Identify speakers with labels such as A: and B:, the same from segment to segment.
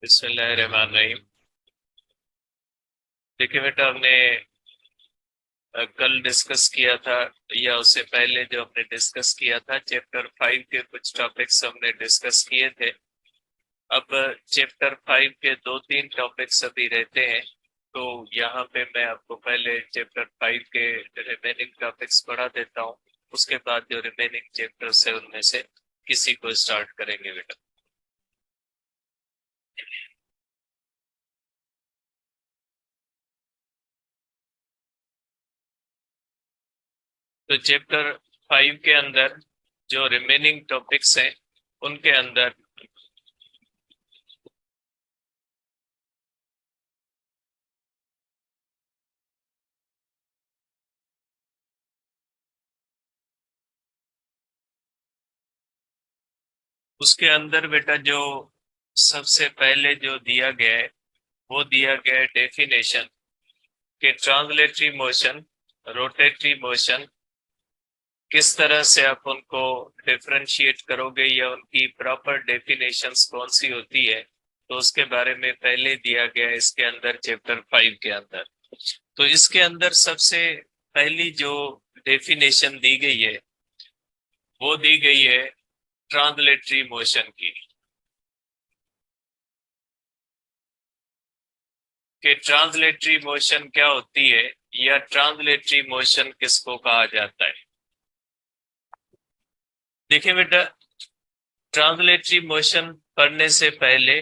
A: बिस्मिल्लाहिर्रहमानिर्रहीम। देखिए बेटा, हमने कल डिस्कस किया था, या उससे पहले जो हमने डिस्कस किया था, चैप्टर 5 के कुछ टॉपिक्स हमने डिस्कस किए थे। अब चैप्टर 5 के दो तीन टॉपिक्स अभी रहते हैं, तो यहाँ पे मैं आपको पहले चैप्टर 5 के रिमेनिंग टॉपिक्स पढ़ा देता हूँ। उसके बाद जो रिमेनिंग चैप्टर्स है उनमें से किसी को स्टार्ट करेंगे बेटा। तो चैप्टर 5 के अंदर जो रिमेनिंग टॉपिक्स हैं उनके अंदर उसके अंदर बेटा जो सबसे पहले जो दिया गया है वो दिया गया है डेफिनेशन कि ट्रांसलेटरी मोशन, रोटेटरी मोशन किस तरह से आप उनको डिफरेंशिएट करोगे या उनकी प्रॉपर डेफिनेशंस कौन सी होती है, तो उसके बारे में पहले दिया गया है इसके अंदर चैप्टर 5 के अंदर। तो इसके अंदर सबसे पहली जो डेफिनेशन दी गई है वो दी गई है ट्रांसलेटरी मोशन की, कि ट्रांसलेटरी मोशन क्या होती है या ट्रांसलेटरी मोशन किसको कहा जाता है। देखिए बेटा, ट्रांसलेटरी मोशन पढ़ने से पहले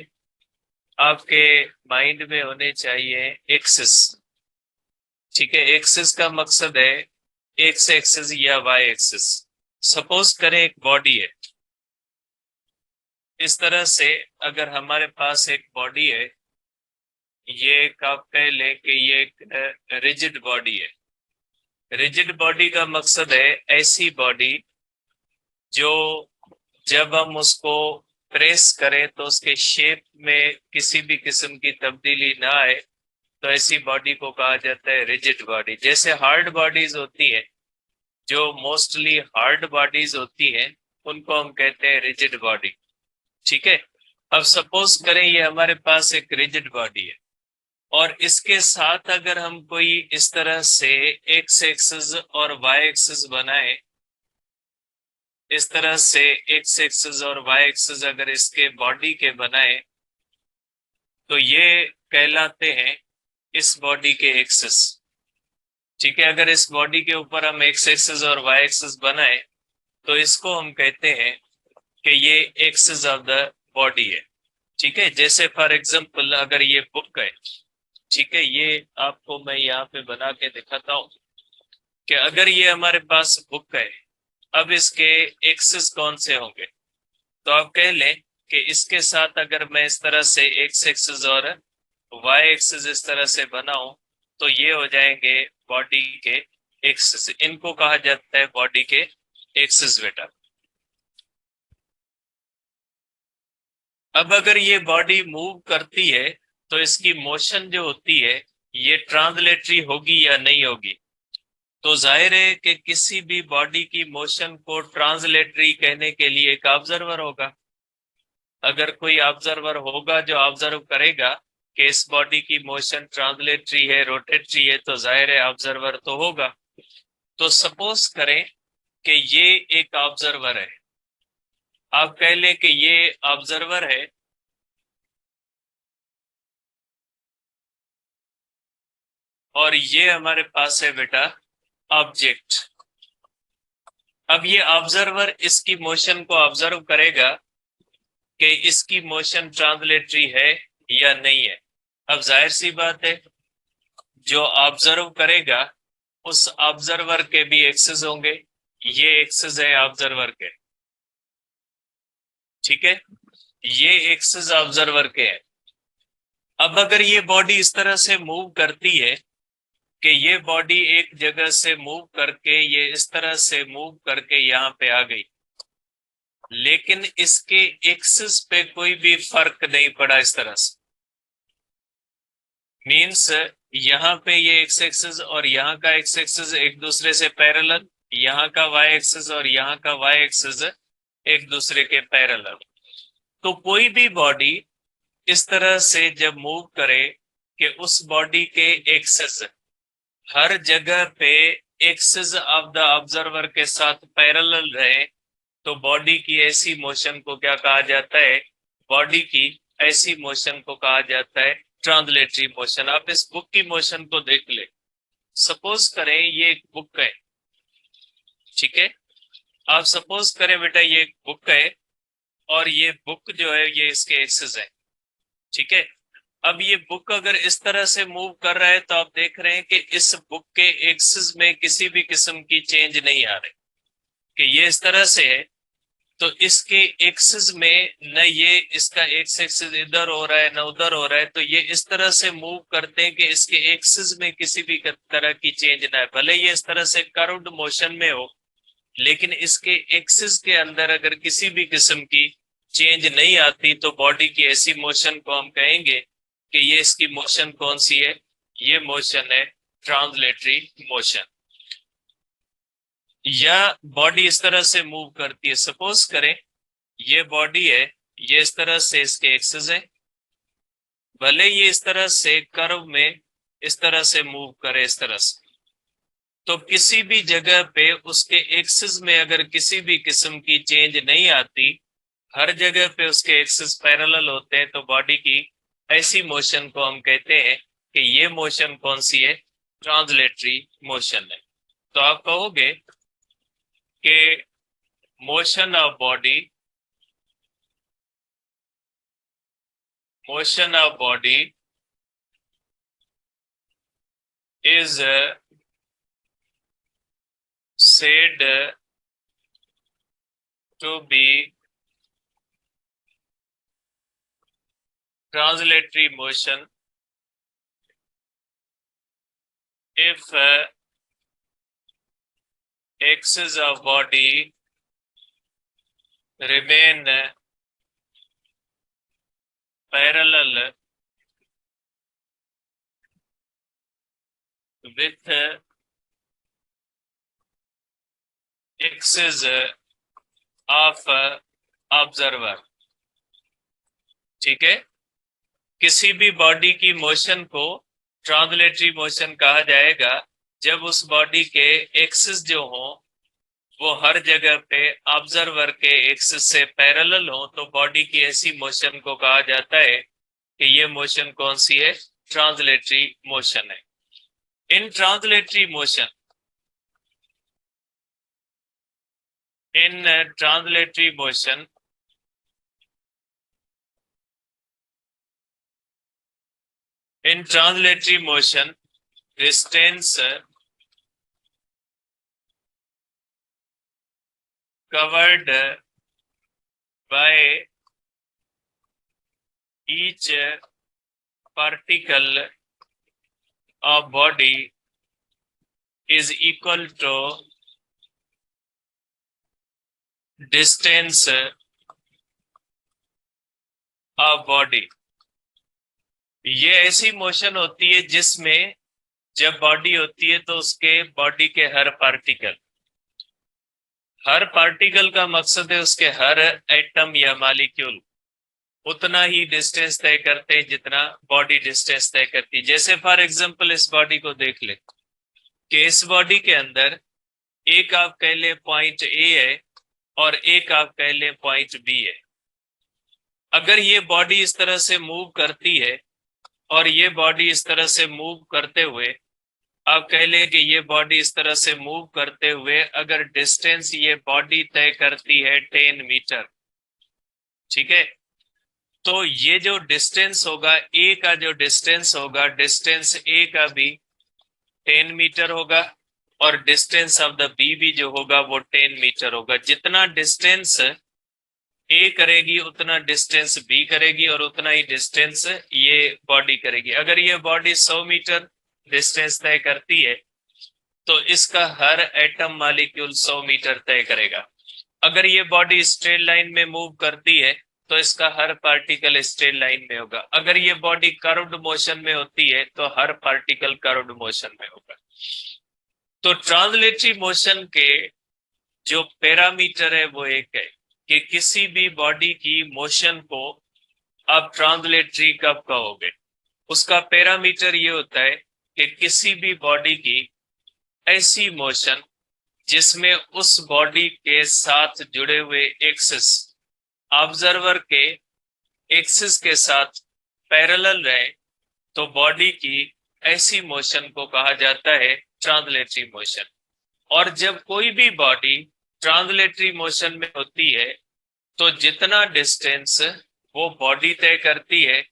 A: आपके माइंड में होने चाहिए एक्सिस। ठीक है, एक्सिस का मकसद है एक्स एक्सिस या वाई एक्सिस। सपोज करें एक बॉडी है, इस तरह से अगर हमारे पास एक बॉडी है, ये एक आप कह लें कि ये एक रिजिड बॉडी है। रिजिड बॉडी का मकसद है ऐसी बॉडी जो जब हम उसको प्रेस करें तो उसके शेप में किसी भी किस्म की तब्दीली ना आए, तो ऐसी बॉडी को कहा जाता है रिजिड बॉडी। जैसे हार्ड बॉडीज होती है, जो मोस्टली हार्ड बॉडीज होती है, उनको हम कहते हैं रिजिड बॉडी। ठीक है, अब सपोज करें ये हमारे पास एक रिजिड बॉडी है और इसके साथ अगर हम कोई इस तरह से एक्स एक्सिस और वाई एक्सिस बनाए, इस तरह से एक्स एक्सिस और वाई एक्सिस अगर इसके बॉडी के बनाए, तो ये कहलाते हैं इस बॉडी के एक्सिस। ठीक है, अगर इस बॉडी के ऊपर हम एक्स एक्सिस और वाई एक्सिस बनाए तो इसको हम कहते हैं कि ये एक्सिस ऑफ द बॉडी है। ठीक है, जैसे फॉर एग्जांपल अगर ये बुक है, ठीक है, ये आपको मैं यहाँ पे बना के दिखाता हूँ कि अगर ये हमारे पास बुक है, अब इसके एक्सिस कौन से होंगे, तो आप कह लें कि इसके साथ अगर मैं इस तरह से एक्स एक्सिस और वाई एक्सिस इस तरह से बनाऊं, तो ये हो जाएंगे बॉडी के एक्सिस। इनको कहा जाता है बॉडी के एक्सिस बेटा। अब अगर ये बॉडी मूव करती है तो इसकी मोशन जो होती है ये ट्रांसलेटरी होगी या नहीं होगी। तो जाहिर है कि किसी भी बॉडी की मोशन को ट्रांसलेटरी कहने के लिए एक ऑब्जर्वर होगा। अगर कोई ऑब्जर्वर होगा जो ऑब्जर्व करेगा कि इस बॉडी की मोशन ट्रांसलेटरी है, रोटेटरी है, तो जाहिर है ऑब्जर्वर तो होगा। तो सपोज करें कि ये एक ऑब्जर्वर है, आप कह लें कि ये ऑब्जर्वर है और ये हमारे पास है बेटा ऑब्जेक्ट। अब ये ऑब्जर्वर इसकी मोशन को ऑब्जर्व करेगा कि इसकी मोशन ट्रांसलेटरी है या नहीं है। अब जाहिर सी बात है, जो ऑब्जर्व करेगा उस ऑब्जर्वर के भी एक्सिस होंगे। ये एक्सिस है ऑब्जर्वर के, ठीक है, ये एक्सिस ऑब्जर्वर के हैं। अब अगर ये बॉडी इस तरह से मूव करती है कि ये बॉडी एक जगह से मूव करके ये इस तरह से मूव करके यहाँ पे आ गई, लेकिन इसके एक्सिस पे कोई भी फर्क नहीं पड़ा इस तरह से, मीन्स यहाँ पे ये एक्स एक्सिस और यहाँ का एक्स एक्सिस एक दूसरे से पैरेलल, यहाँ का वाई एक्सिस और यहाँ का वाई एक्सिस एक दूसरे के पैरेलल। तो कोई भी बॉडी इस तरह से जब मूव करे कि उस बॉडी के एक्सिस हर जगह पे एक्सिस ऑफ द ऑब्जर्वर के साथ पैरेलल रहे, तो बॉडी की ऐसी मोशन को क्या कहा जाता है? बॉडी की ऐसी मोशन को कहा जाता है ट्रांसलेटरी मोशन। आप इस बुक की मोशन को देख ले। सपोज करें ये एक बुक है, ठीक है। आप सपोज करें बेटा ये एक बुक है और ये बुक जो है ये इसके एक्सिस है, ठीक है। अब ये बुक अगर इस तरह से मूव कर रहा है तो आप देख रहे हैं कि इस बुक के एक्सिस में किसी भी किस्म की चेंज नहीं आ रही, कि ये इस तरह से है तो इसके एक्सिस में न ये इसका एक्सिस इधर हो रहा है न उधर हो रहा है, तो ये इस तरह से मूव करते हैं कि इसके एक्सिस में किसी भी तरह की चेंज ना है। भले ये इस तरह से कर्व्ड मोशन में हो, लेकिन इसके एक्सिस के अंदर अगर किसी भी किस्म की चेंज नहीं आती तो बॉडी की ऐसी मोशन को हम कहेंगे कि ये इसकी मोशन कौन सी है? ये मोशन है ट्रांसलेटरी मोशन। या बॉडी इस तरह से मूव करती है, सपोज करें ये बॉडी है, ये इस तरह से इसके एक्सिस है, भले ये इस तरह से कर्व में इस तरह से मूव करे इस तरह से, तो किसी भी जगह पे उसके एक्सिस में अगर किसी भी किस्म की चेंज नहीं आती, हर जगह पे उसके एक्सिस पैरेलल होते हैं, तो बॉडी की ऐसी मोशन को हम कहते हैं कि ये मोशन कौन सी है? ट्रांसलेटरी मोशन है। तो आप कहोगे कि motion of body is said to be translatory motion if axis of body remain parallel with axis of observer। ठीक है, किसी भी बॉडी की मोशन को ट्रांसलेटरी मोशन कहा जाएगा जब उस बॉडी के एक्सिस जो हो वो हर जगह पे ऑब्जर्वर के एक्सिस से पैरेलल हो, तो बॉडी की ऐसी मोशन को कहा जाता है कि ये मोशन कौन सी है? ट्रांसलेटरी मोशन है। In translatory motion distance covered by each particle of body is equal to distance of body। ये ऐसी मोशन होती है जिसमें जब बॉडी होती है तो उसके बॉडी के हर पार्टिकल का मकसद है उसके हर एटम या मॉलिक्यूल उतना ही डिस्टेंस तय करते हैं जितना बॉडी डिस्टेंस तय करती है। जैसे फॉर एग्जांपल इस बॉडी को देख ले कि इस बॉडी के अंदर एक आप कह ले पॉइंट ए है और एक आप कह ले पॉइंट बी है। अगर ये बॉडी इस तरह से मूव करती है और ये बॉडी इस तरह से मूव करते हुए, आप कह ले कि ये बॉडी इस तरह से मूव करते हुए अगर डिस्टेंस ये बॉडी तय करती है 10 मीटर, ठीक है, तो ये जो डिस्टेंस होगा ए का जो डिस्टेंस होगा, डिस्टेंस ए का भी 10 मीटर होगा और डिस्टेंस ऑफ द बी भी जो होगा वो 10 मीटर होगा। जितना डिस्टेंस ए करेगी उतना डिस्टेंस बी करेगी और उतना ही डिस्टेंस ये बॉडी करेगी। अगर ये बॉडी 100 मीटर डिस्टेंस तय करती है तो इसका हर एटम मॉलिक्यूल 100 मीटर तय करेगा। अगर ये बॉडी स्ट्रेट लाइन में मूव करती है तो इसका हर पार्टिकल स्ट्रेट लाइन में होगा। अगर ये बॉडी कर्व्ड मोशन में होती है तो हर पार्टिकल कर्व्ड मोशन में होगा। तो ट्रांसलेटरी मोशन के जो पैरामीटर है वो एक है कि किसी भी बॉडी की मोशन को आप ट्रांसलेटरी कब कहोगे? उसका पैरामीटर ये होता है कि किसी भी बॉडी की ऐसी मोशन जिसमें उस बॉडी के साथ जुड़े हुए एक्सिस ऑब्जर्वर के एक्सिस के साथ पैरेलल रहे, तो बॉडी की ऐसी मोशन को कहा जाता है ट्रांसलेटरी मोशन। और जब कोई भी बॉडी ट्रांसलेटरी मोशन में होती है तो जितना डिस्टेंस वो बॉडी तय करती है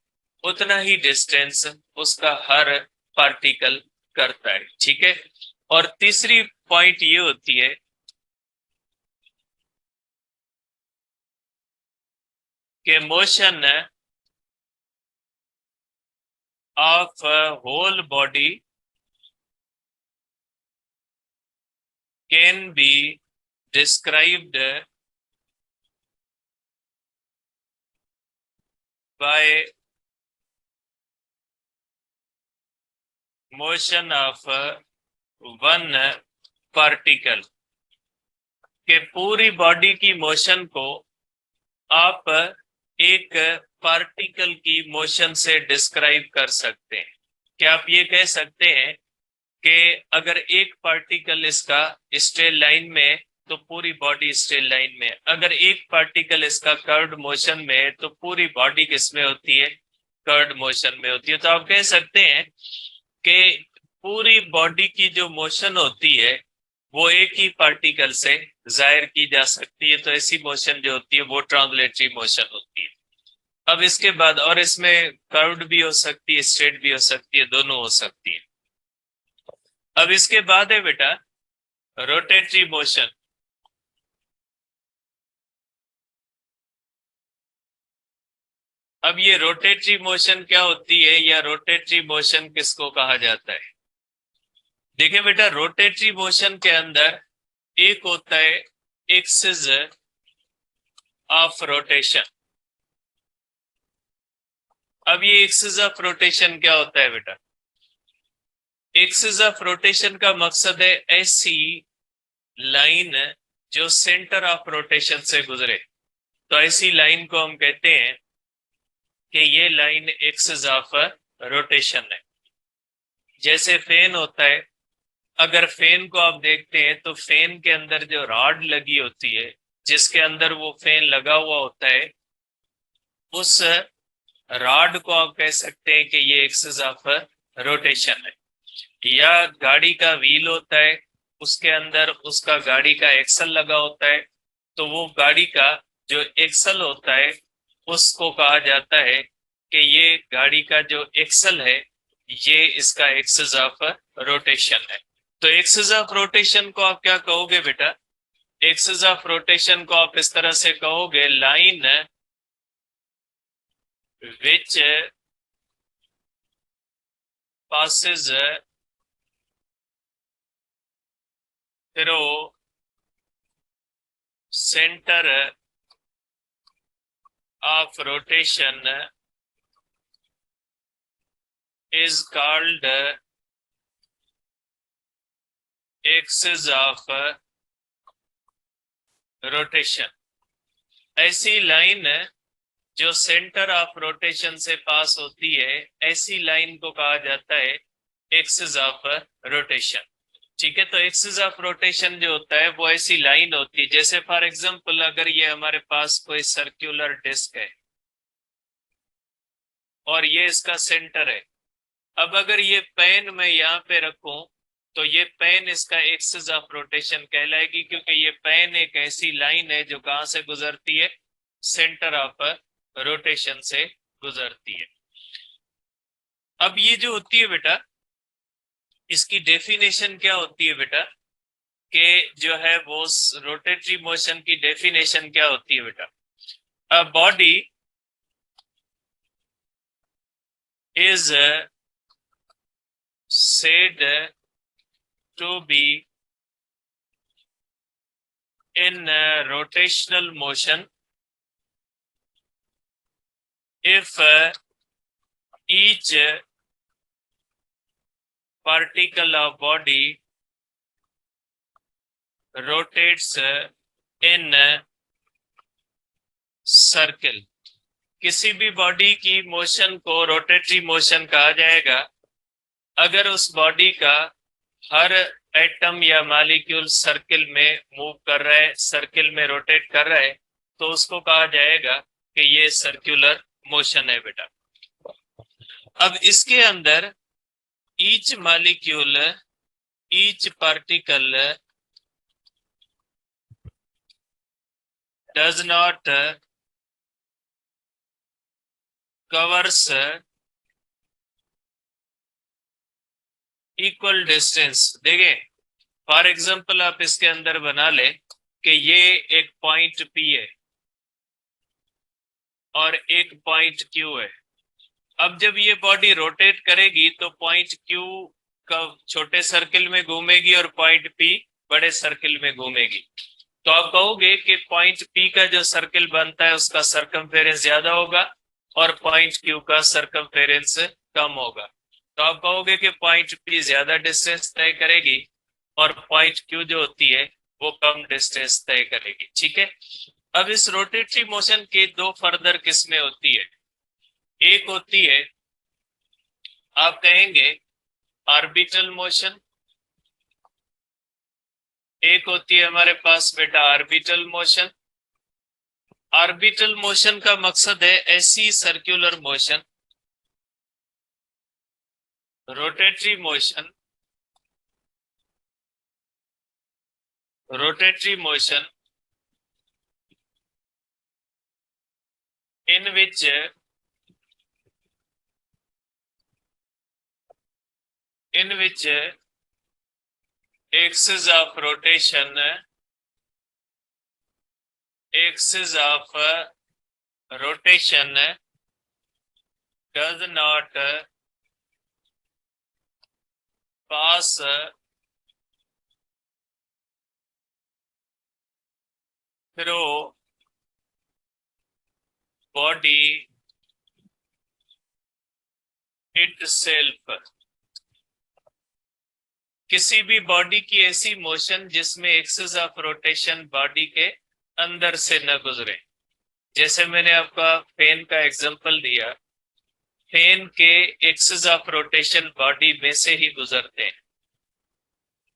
A: उतना ही डिस्टेंस उसका हर पार्टिकल करता है। ठीक है। और तीसरी पॉइंट ये होती है कि motion of whole body can be described by motion of one particle. के पूरी बॉडी की मोशन को आप एक पार्टिकल की मोशन से डिस्क्राइब कर सकते हैं। क्या आप ये कह सकते हैं कि अगर एक पार्टिकल इसका स्ट्रेट लाइन में है तो पूरी बॉडी स्ट्रेट लाइन में है, अगर एक पार्टिकल इसका कर्व्ड मोशन में है तो पूरी बॉडी किसमें होती है? कर्व्ड मोशन में होती है। तो आप कह सकते हैं कि पूरी बॉडी की जो मोशन होती है वो एक ही पार्टिकल से जाहिर की जा सकती है। तो ऐसी मोशन जो होती है वो ट्रांसलेटरी मोशन होती है। अब इसके बाद, और इसमें कर्व्ड भी हो सकती है, स्ट्रेट भी हो सकती है, दोनों हो सकती है। अब इसके बाद है बेटा रोटेटरी मोशन। अब ये रोटेटरी मोशन क्या होती है या रोटेटरी मोशन किसको कहा जाता है? देखिए बेटा, रोटेटरी मोशन के अंदर एक होता है एक्सिस ऑफ रोटेशन। अब ये एक्सिस ऑफ रोटेशन क्या होता है बेटा? एक्सिस ऑफ रोटेशन का मकसद है ऐसी लाइन जो सेंटर ऑफ रोटेशन से गुजरे। तो ऐसी लाइन को हम कहते हैं कि ये लाइन एक्सिस ऑफ रोटेशन है। जैसे फैन होता है, अगर फैन को आप देखते हैं तो फैन के अंदर जो रॉड लगी होती है, जिसके अंदर वो फैन लगा हुआ होता है, उस रॉड को आप कह सकते हैं कि ये एक्सिस ऑफ रोटेशन है। या गाड़ी का व्हील होता है, उसके अंदर उसका गाड़ी का एक्सल लगा होता है, तो वो गाड़ी का जो एक्सल होता है उसको कहा जाता है कि ये गाड़ी का जो एक्सल है ये इसका एक्सिस ऑफ रोटेशन है। तो एक्सिस ऑफ रोटेशन को आप क्या कहोगे बेटा? एक्सिस ऑफ रोटेशन को आप इस तरह से कहोगे, line which passes through center of rotation is called axis of rotation। ऐसी लाइन जो सेंटर ऑफ रोटेशन से पास होती है, ऐसी लाइन को कहा जाता है एक्सिस ऑफ रोटेशन। ठीक है। तो एक्सिस ऑफ रोटेशन जो होता है वो ऐसी लाइन होती है, जैसे फॉर एग्जांपल अगर ये हमारे पास कोई सर्कुलर डिस्क है और ये इसका सेंटर है। अब अगर ये पेन मैं यहाँ पे रखूं तो ये पेन इसका एक्सिस ऑफ रोटेशन कहलाएगी, क्योंकि ये पेन एक ऐसी लाइन है जो कहां से गुजरती है? सेंटर ऑफ रोटेशन से गुजरती है। अब ये जो होती है बेटा, इसकी डेफिनेशन क्या होती है बेटा? कि जो है वो रोटेटरी मोशन की डेफिनेशन क्या होती है बेटा? A body is said to be in rotational motion if each particle of body rotates in a circle। किसी भी बॉडी की मोशन को रोटेटरी मोशन कहा जाएगा अगर उस बॉडी का हर एटम या मॉलिक्यूल सर्किल में मूव कर रहा है, सर्किल में रोटेट कर रहा है, तो उसको कहा जाएगा कि ये सर्कुलर मोशन है बेटा। अब इसके अंदर each molecule, each particle does not covers equal distance. देखें, फॉर एग्जांपल आप इसके अंदर बना ले कि ये एक पॉइंट P है और एक पॉइंट Q है। अब जब ये बॉडी रोटेट करेगी तो पॉइंट Q का छोटे सर्किल में घूमेगी और पॉइंट P बड़े सर्किल में घूमेगी। तो आप कहोगे कि पॉइंट P का जो सर्किल बनता है उसका सरकमफेरेंस ज्यादा होगा और पॉइंट Q का सरकमफेरेंस कम होगा। तो आप कहोगे कि पॉइंट P ज्यादा डिस्टेंस तय करेगी और पॉइंट Q जो होती है वो कम डिस्टेंस तय करेगी। ठीक है। अब इस रोटेटरी मोशन के दो फर्दर किस्में होती है। एक होती है, आप कहेंगे ऑर्बिटल मोशन, एक होती है हमारे पास बेटा ऑर्बिटल मोशन। ऑर्बिटल मोशन का मकसद है ऐसी circular motion, rotatory motion, rotatory motion in which axis of rotation does not pass through body itself। किसी भी बॉडी की ऐसी मोशन जिसमें एक्सिस ऑफ रोटेशन बॉडी के अंदर से न गुजरे। जैसे मैंने आपका फैन का एग्जांपल दिया, फैन के एक्सिस ऑफ रोटेशन बॉडी में से ही गुजरते हैं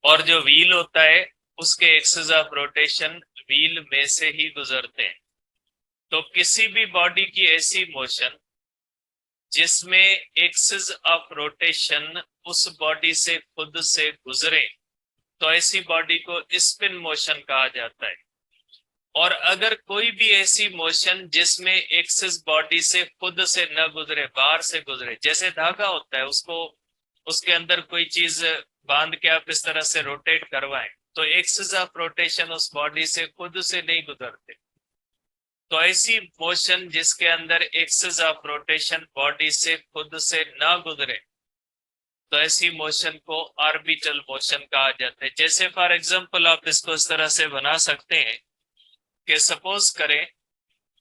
A: और जो व्हील होता है उसके एक्सिस ऑफ रोटेशन व्हील में से ही गुजरते हैं। तो किसी भी बॉडी की ऐसी मोशन जिसमें एक्सिस ऑफ रोटेशन उस बॉडी से खुद से गुजरे तो ऐसी बॉडी को स्पिन मोशन कहा जाता है। और अगर कोई भी ऐसी मोशन जिसमें एक्सिस बॉडी से खुद से न गुजरे, बाहर से गुजरे, जैसे धागा होता है उसको उसके अंदर कोई चीज बांध के आप इस तरह से रोटेट करवाएं तो एक्सिस ऑफ रोटेशन उस बॉडी से खुद से नहीं गुजरते। तो ऐसी मोशन जिसके अंदर एक्सिस ऑफ रोटेशन बॉडी से खुद से ना गुजरे तो ऐसी मोशन को ऑर्बिटल मोशन कहा जाता है। जैसे फॉर एग्जांपल आप इसको इस तरह से बना सकते हैं कि सपोज करें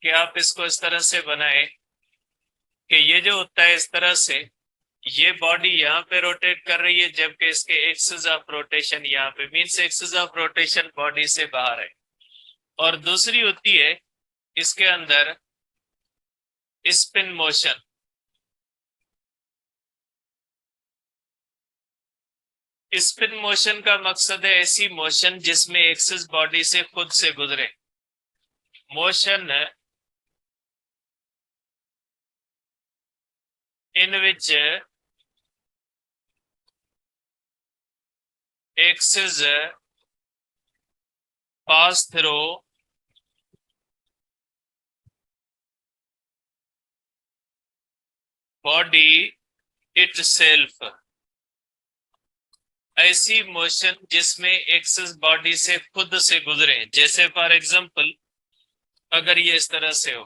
A: कि आप इसको इस तरह से बनाएं कि ये जो होता है इस तरह से, ये बॉडी यहाँ पे रोटेट कर रही है जबकि इसके एक्सिस ऑफ रोटेशन यहाँ पे, means axis of rotation body से बाहर है। और दूसरी होती है इसके अंदर स्पिन मोशन। स्पिन मोशन का मकसद है ऐसी मोशन जिसमें एक्सिस बॉडी से खुद से गुजरे। Motion in which axis pass through body itself. ऐसी मोशन जिसमें एक्सिस बॉडी से खुद से गुजरे। जैसे फॉर एग्जांपल अगर ये इस तरह से हो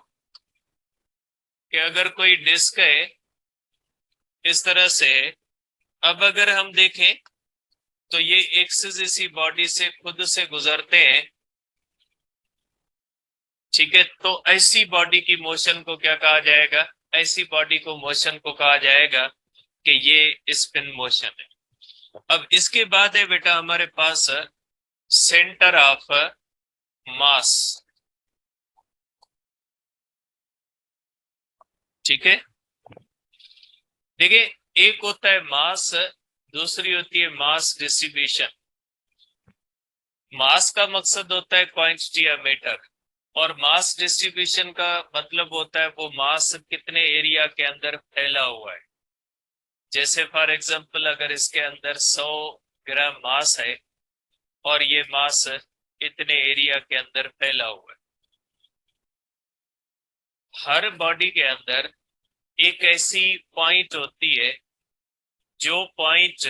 A: कि अगर कोई डिस्क है इस तरह से है, अब अगर हम देखें तो ये एक्सिस इसी बॉडी से खुद से गुजरते हैं। ठीक है, तो ऐसी बॉडी की मोशन को क्या कहा जाएगा? ऐसी बॉडी को मोशन को कहा जाएगा कि ये स्पिन मोशन है। अब इसके बाद है बेटा हमारे पास सेंटर ऑफ मास। ठीक है। देखिए, एक होता है मास, दूसरी होती है मास डिस्ट्रीब्यूशन। मास का मकसद होता है क्वांटिटी या मैटर, और मास डिस्ट्रीब्यूशन का मतलब होता है वो मास कितने एरिया के अंदर फैला हुआ है। जैसे फॉर एग्जांपल, अगर इसके अंदर 100 ग्राम मास है और ये मास इतने एरिया के अंदर फैला हुआ है। हर बॉडी के अंदर एक ऐसी पॉइंट होती है जो पॉइंट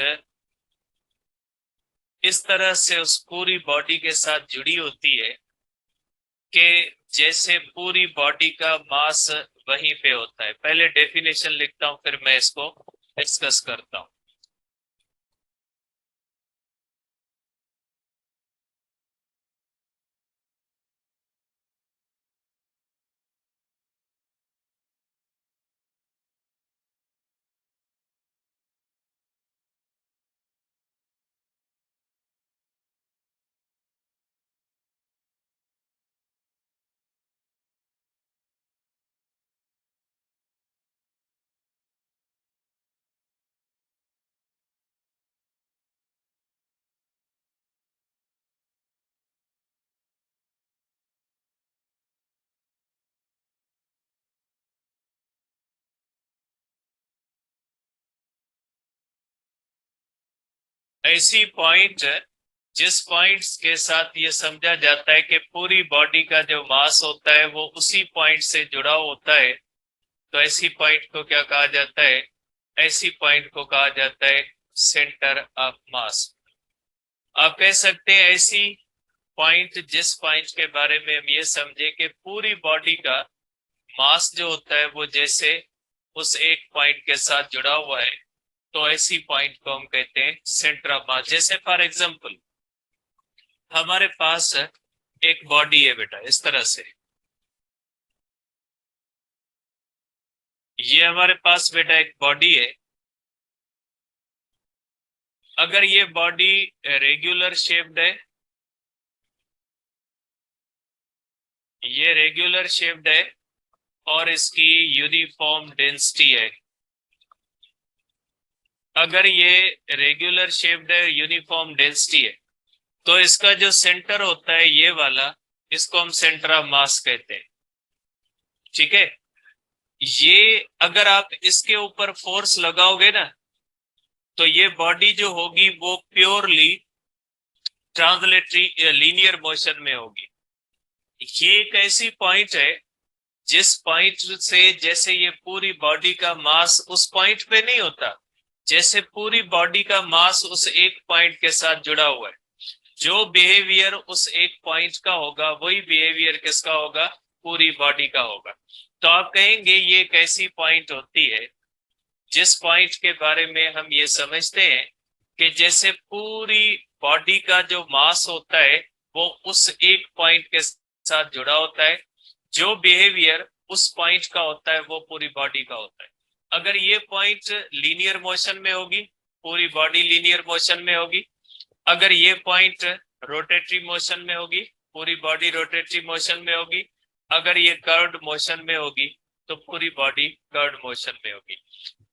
A: इस तरह से उस पूरी बॉडी के साथ जुड़ी होती है कि जैसे पूरी बॉडी का मास वहीं पे होता है। पहले डेफिनेशन लिखता हूं, फिर मैं इसको डिस्कस करता हूं। ऐसी पॉइंट जिस पॉइंट्स के साथ ये समझा जाता है कि पूरी बॉडी का जो मास होता है वो उसी पॉइंट से जुड़ा होता है, तो ऐसी पॉइंट को क्या कहा जाता है? ऐसी पॉइंट को कहा जाता है सेंटर ऑफ मास। आप कह सकते हैं ऐसी पॉइंट जिस पॉइंट के बारे में हम ये समझे कि पूरी बॉडी का मास जो होता है वो जैसे उस एक पॉइंट के साथ जुड़ा हुआ है, तो ऐसी पॉइंट को हम कहते हैं सेंटर ऑफ मास। जैसे फॉर एग्जांपल, हमारे पास एक बॉडी है बेटा, इस तरह से। ये हमारे पास बेटा एक बॉडी है। अगर ये बॉडी रेगुलर शेप्ड है, ये रेगुलर शेप्ड है और इसकी यूनिफॉर्म डेंसिटी है। अगर ये रेगुलर शेप्ड है, यूनिफॉर्म डेंसिटी है, तो इसका जो सेंटर होता है ये वाला, इसको हम सेंटर ऑफ मास कहते हैं। ठीक है। ये अगर आप इसके ऊपर फोर्स लगाओगे ना, तो ये बॉडी जो होगी वो प्योरली ट्रांसलेटरी लीनियर मोशन में होगी। ये एक ऐसी पॉइंट है जिस पॉइंट से जैसे ये पूरी बॉडी का मास उस पॉइंट पे नहीं होता, जैसे पूरी बॉडी का मास उस एक पॉइंट के साथ जुड़ा हुआ है। जो बिहेवियर उस एक पॉइंट का होगा वही बिहेवियर किसका होगा? पूरी बॉडी का होगा। तो आप कहेंगे ये एक ऐसी पॉइंट होती है जिस पॉइंट के बारे में हम ये समझते हैं कि जैसे पूरी बॉडी का जो मास होता है वो उस एक पॉइंट के साथ जुड़ा होता है। जो बिहेवियर उस पॉइंट का होता है वो पूरी बॉडी का होता है। अगर ये पॉइंट लीनियर मोशन में होगी, पूरी बॉडी लीनियर मोशन में होगी। अगर ये पॉइंट रोटेटरी मोशन में होगी, पूरी बॉडी रोटेटरी मोशन में होगी। अगर ये कर्व्ड मोशन में होगी तो पूरी बॉडी कर्व्ड मोशन में होगी।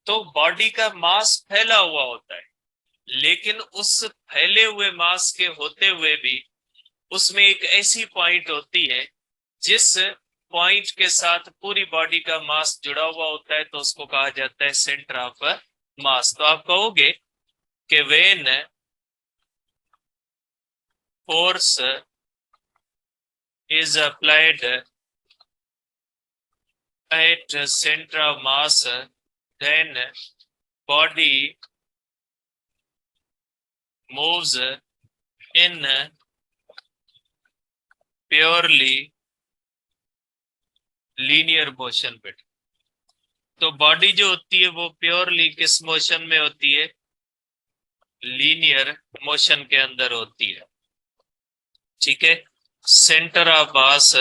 A: तो बॉडी का मास फैला हुआ होता है, लेकिन उस फैले हुए मास के होते हुए भी उसमें एक ऐसी पॉइंट होती है जिस पॉइंट के साथ पूरी बॉडी का मास जुड़ा हुआ होता है, तो उसको कहा जाता है सेंटर ऑफ मास। तो आप कहोगे कि when force is applied at center of mass, then body moves in purely linear motion पे। तो बॉडी जो होती है वो प्योरली किस मोशन में होती है? लीनियर मोशन के अंदर होती है। ठीक है। Centre of mass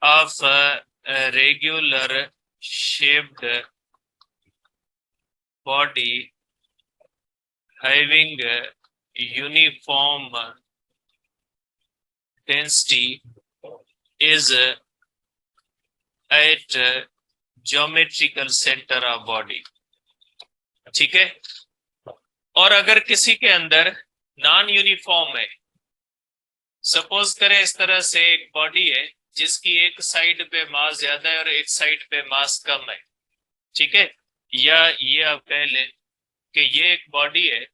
A: of a regular shaped body having a uniform density is at geometrical centre of body. ठीक है। और अगर किसी के अंदर नॉन यूनिफॉर्म है, सपोज करें इस तरह से एक बॉडी है जिसकी एक साइड पे मास ज्यादा है और एक साइड पे मास कम है। ठीक है। या ये आप कह लें कि ये एक बॉडी है,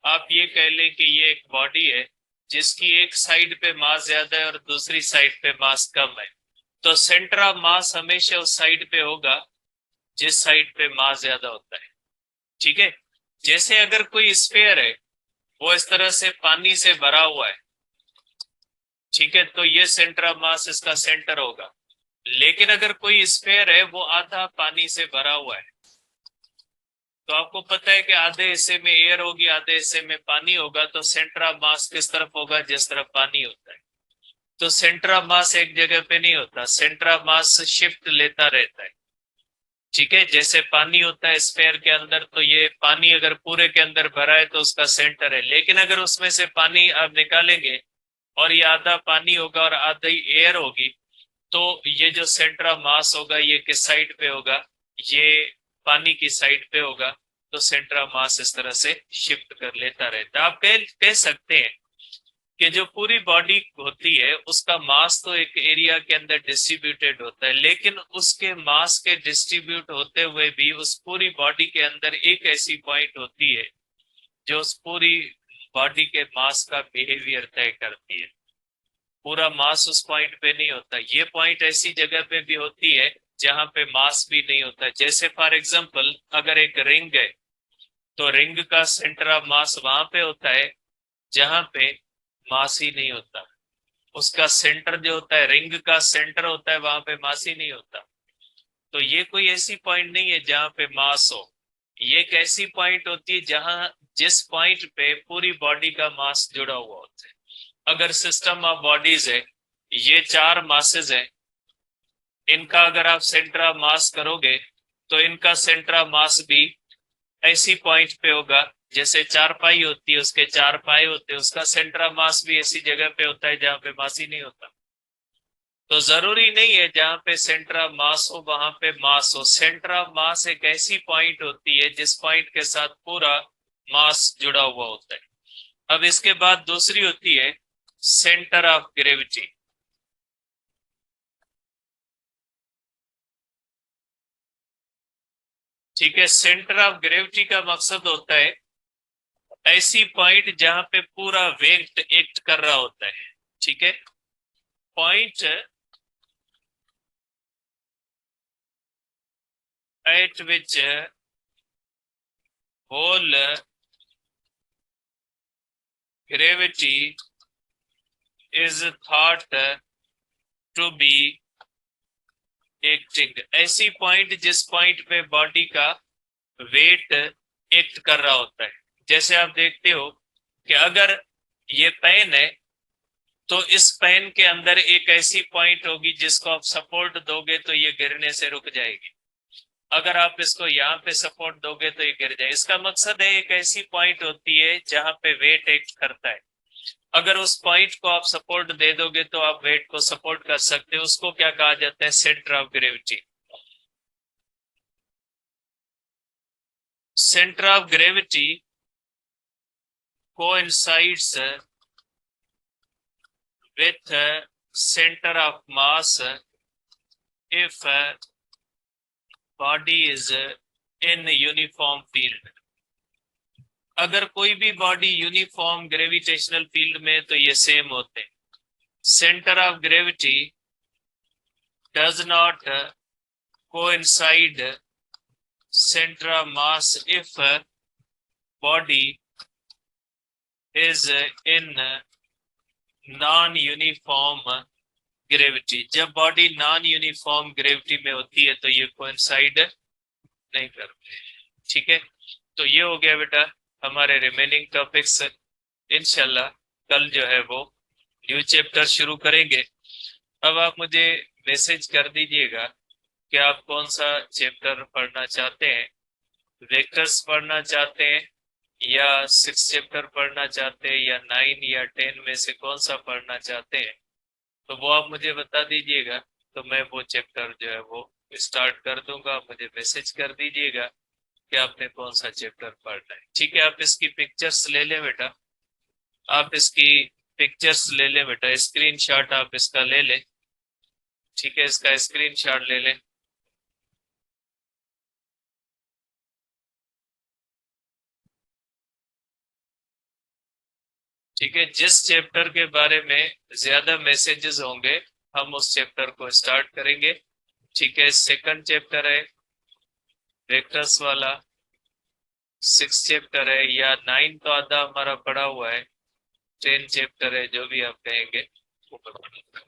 A: आप ये कह लें कि ये एक बॉडी है जिसकी एक साइड पे मास ज्यादा है और दूसरी साइड पे मास कम है। तो सेंटर ऑफ मास हमेशा उस साइड पे होगा जिस साइड पे मास ज्यादा होता है। ठीक है। जैसे अगर कोई स्फीयर है, वो इस तरह से पानी से भरा हुआ है, ठीक है, तो ये सेंटर ऑफ मास इसका सेंटर होगा। लेकिन अगर कोई स्फीयर है वो आधा पानी से भरा हुआ है, तो आपको पता है कि आधे हिस्से में एयर होगी, आधे हिस्से में पानी होगा, तो सेंटर ऑफ मास किस तरफ होगा? जिस तरफ पानी होता है। तो सेंटर ऑफ मास एक जगह पे नहीं होता, सेंटर ऑफ मास शिफ्ट लेता रहता है। ठीक है। जैसे पानी होता है स्फीयर के अंदर, तो ये पानी अगर पूरे के अंदर भरा है तो उसका सेंटर है, लेकिन अगर उसमें से पानी आप निकालेंगे और ये आधा पानी होगा और आधी एयर होगी, तो ये जो सेंटर ऑफ मास होगा ये किस साइड पे होगा? ये पानी की साइड पे होगा। तो सेंटर ऑफ मास इस तरह से शिफ्ट कर लेता रहता है। आप कह सकते हैं कि जो पूरी बॉडी होती है उसका मास तो एक एरिया के अंदर डिस्ट्रीब्यूटेड होता है, लेकिन उसके मास के डिस्ट्रीब्यूट होते हुए भी उस पूरी बॉडी के अंदर एक ऐसी पॉइंट होती है जो उस पूरी बॉडी के मास का बिहेवियर तय करती है। पूरा मास उस पॉइंट पे नहीं होता, ये पॉइंट ऐसी जगह पे भी होती है जहां पे मास भी नहीं होता। जैसे फॉर एग्जांपल अगर एक रिंग है, तो रिंग का सेंटर ऑफ मास वहां पे होता है जहां पे मास ही नहीं होता। उसका सेंटर जो होता है, रिंग का सेंटर होता है, वहां पे मास ही नहीं होता। तो ये कोई ऐसी पॉइंट नहीं है जहां पे मास हो, ये एक ऐसी पॉइंट होती है जहां जिस पॉइंट पे पूरी बॉडी का मास जुड़ा हुआ होता है। अगर सिस्टम ऑफ बॉडीज है, ये चार मासेस है, इनका अगर आप सेंटर ऑफ मास करोगे तो इनका सेंटर ऑफ मास भी ऐसी पॉइंट पे होगा। जैसे चार पाई होती है, उसके चार पाए होते हैं, उसका सेंटर ऑफ मास भी ऐसी जगह पे होता है जहां पे मास ही नहीं होता। तो जरूरी नहीं है जहां पे सेंटर ऑफ मास हो वहां पे मास हो। सेंटर ऑफ मास एक ऐसी पॉइंट होती है जिस पॉइंट के साथ पूरा मास जुड़ा हुआ होता है। अब इसके बाद दूसरी होती है सेंटर ऑफ ग्रेविटी। ठीक है। सेंटर ऑफ ग्रेविटी का मकसद होता है ऐसी पॉइंट जहां पे पूरा वेट एक्ट कर रहा होता है। ठीक है। Point at which whole gravity is thought to be acting। ऐसी पॉइंट जिस पॉइंट पे बॉडी का वेट एक्ट कर रहा होता है। जैसे आप देखते हो कि अगर ये पेन है, तो इस पेन के अंदर एक ऐसी पॉइंट होगी जिसको आप सपोर्ट दोगे तो ये गिरने से रुक जाएगी। अगर आप इसको यहाँ पे सपोर्ट दोगे तो ये गिर जाए। इसका मकसद है एक ऐसी पॉइंट होती है जहां पे वेट एक्ट करता है। अगर उस पॉइंट को आप सपोर्ट दे दोगे तो आप वेट को सपोर्ट कर सकते हो। उसको क्या कहा जाता है? Centre of gravity. Centre of gravity coincides with center of mass if body is in uniform field। अगर कोई भी बॉडी यूनिफॉर्म ग्रेविटेशनल फील्ड में तो ये सेम होते हैं। Centre of gravity does not coincide center of mass if body is in non uniform gravity. जब body non uniform gravity में होती है तो ये कोइंसाइड नहीं करते। ठीक है। तो ये हो गया बेटा हमारे रिमेनिंग टॉपिक्स। इंशाल्लाह कल जो है वो न्यू चैप्टर शुरू करेंगे। अब आप मुझे मैसेज कर दीजिएगा कि आप कौन सा चैप्टर पढ़ना चाहते हैं। वेक्टर्स पढ़ना चाहते हैं या 6 चैप्टर पढ़ना चाहते हैं या 9 या 10 में से कौन सा पढ़ना चाहते हैं, तो वो आप मुझे बता दीजिएगा। तो मैं वो चैप्टर जो है वो स्टार्ट कर दूंगा, मुझे मैसेज कर दीजिएगा कि आपने कौन सा चैप्टर पढ़ना है। ठीक है, आप इसकी पिक्चर्स ले लें बेटा, आप इसकी पिक्चर्स ले लें बेटा, स्क्रीनशॉट आप इसका ले लें। ठीक है, इसका स्क्रीनशॉट ले लें। ठीक है, जिस चैप्टर के बारे में ज्यादा मैसेजेस होंगे हम उस चैप्टर को स्टार्ट करेंगे। ठीक है, सेकंड चैप्टर है वेक्टर्स वाला, 6 चैप्टर है, या 9 तो आधा हमारा पढ़ा हुआ है, 10 चैप्टर है, जो भी आप कहेंगे वो पढ़ा।